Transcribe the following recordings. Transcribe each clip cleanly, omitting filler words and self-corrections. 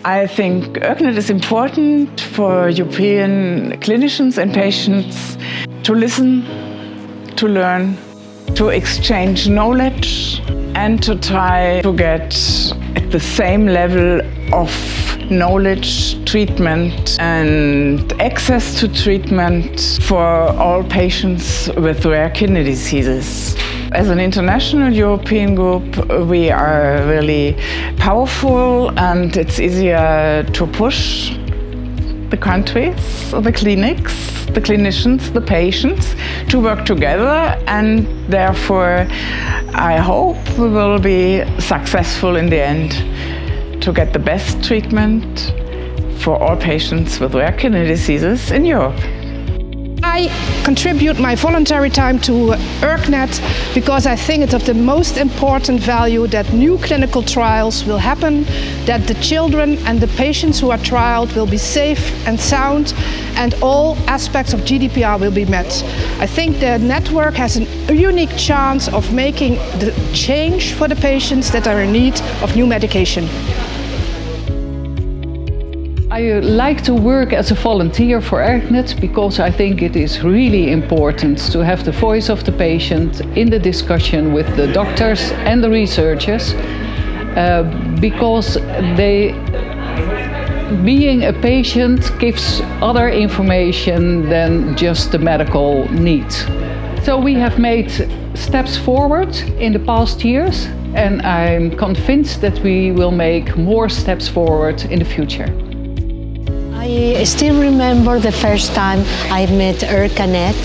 I think ERKNet is important for European clinicians and patients to listen, to learn, to exchange knowledge, and to try to get at the same level of knowledge, treatment, and access to treatment for all patients with rare kidney diseases. As an international European group, we are really powerful, and it's easier to push the countries, the clinics, the clinicians, the patients to work together, and therefore I hope we will be successful in the end to get the best treatment for all patients with rare kidney diseases in Europe. I contribute my voluntary time to ERKNet because I think it's of the most important value that new clinical trials will happen, that the children and the patients who are trialed will be safe and sound, and all aspects of GDPR will be met. I think the network has a unique chance of making the change for the patients that are in need of new medication. I like to work as a volunteer for ERKNet because I think it is really important to have the voice of the patient in the discussion with the doctors and the researchers, because being a patient gives other information than just the medical need. So we have made steps forward in the past years, and I'm convinced that we will make more steps forward in the future. I still remember the first time I met ERKNet.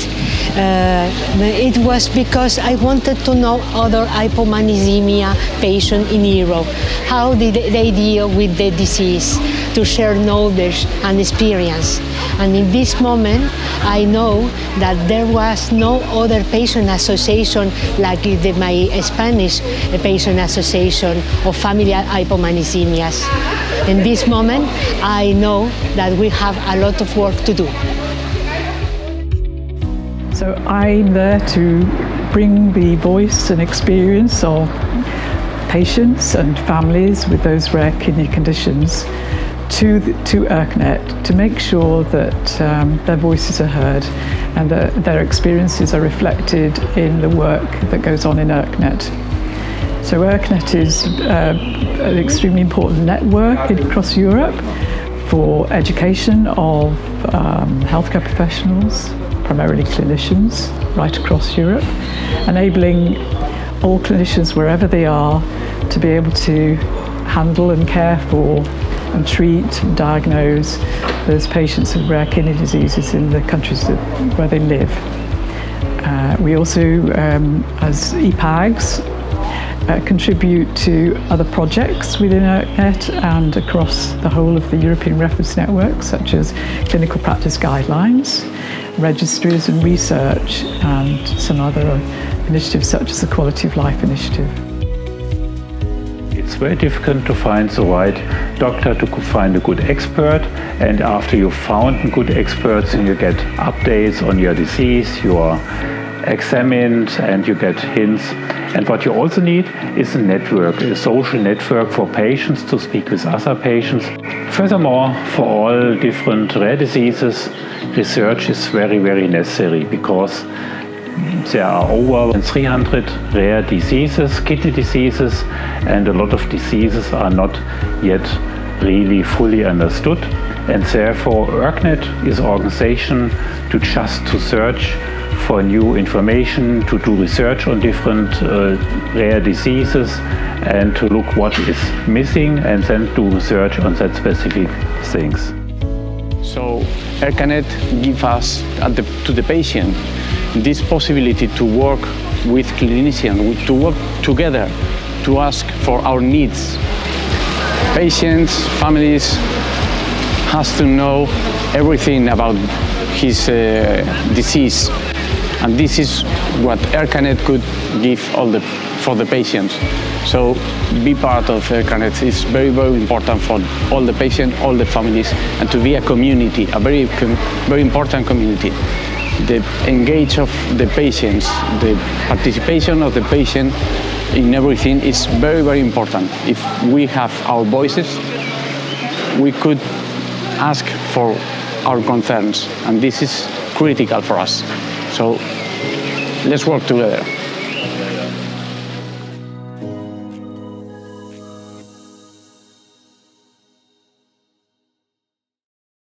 It was because I wanted to know other hypomagnesemia patients in Europe. How did they deal with the disease, to share knowledge and experience. And in this moment, I know that there was no other patient association like my Spanish patient association of familial hypomagnesemias. In this moment, I know that we have a lot of work to do. So I'm there to bring the voice and experience of patients and families with those rare kidney conditions to ERKNet, to make sure that their voices are heard and that their experiences are reflected in the work that goes on in ERKNet. So ERKNet is an extremely important network across Europe for education of healthcare professionals, primarily clinicians, right across Europe, enabling all clinicians wherever they are to be able to handle and care for and treat and diagnose those patients with rare kidney diseases in the countries where they live. We also, as ePAGs, contribute to other projects within ERKNet and across the whole of the European reference network, such as clinical practice guidelines, registries and research, and some other initiatives such as the Quality of Life Initiative. It's very difficult to find the right doctor, to find a good expert, and after you've found good experts and you get updates on your disease, you are examined and you get hints. And what you also need is a network, a social network for patients to speak with other patients. Furthermore, for all different rare diseases, research is very, very necessary because there are over 300 rare diseases, kidney diseases, and a lot of diseases are not yet really fully understood. And therefore, ERKNet is an organization to search for new information, to do research on different rare diseases, and to look what is missing, and then do research on that specific things. So ERKNet gives us to the patient this possibility to work with clinicians, to work together, to ask for our needs. Patients, families has to know everything about his disease, and this is what ERKNet could give for the patients. So be part of ERKNet is very, very important for all the patients, all the families, and to be a community, a very, very important community. The engage of the patients, the participation of the patient in everything is very, very important. If we have our voices, we could ask for our concerns, and this is critical for us. So let's work together.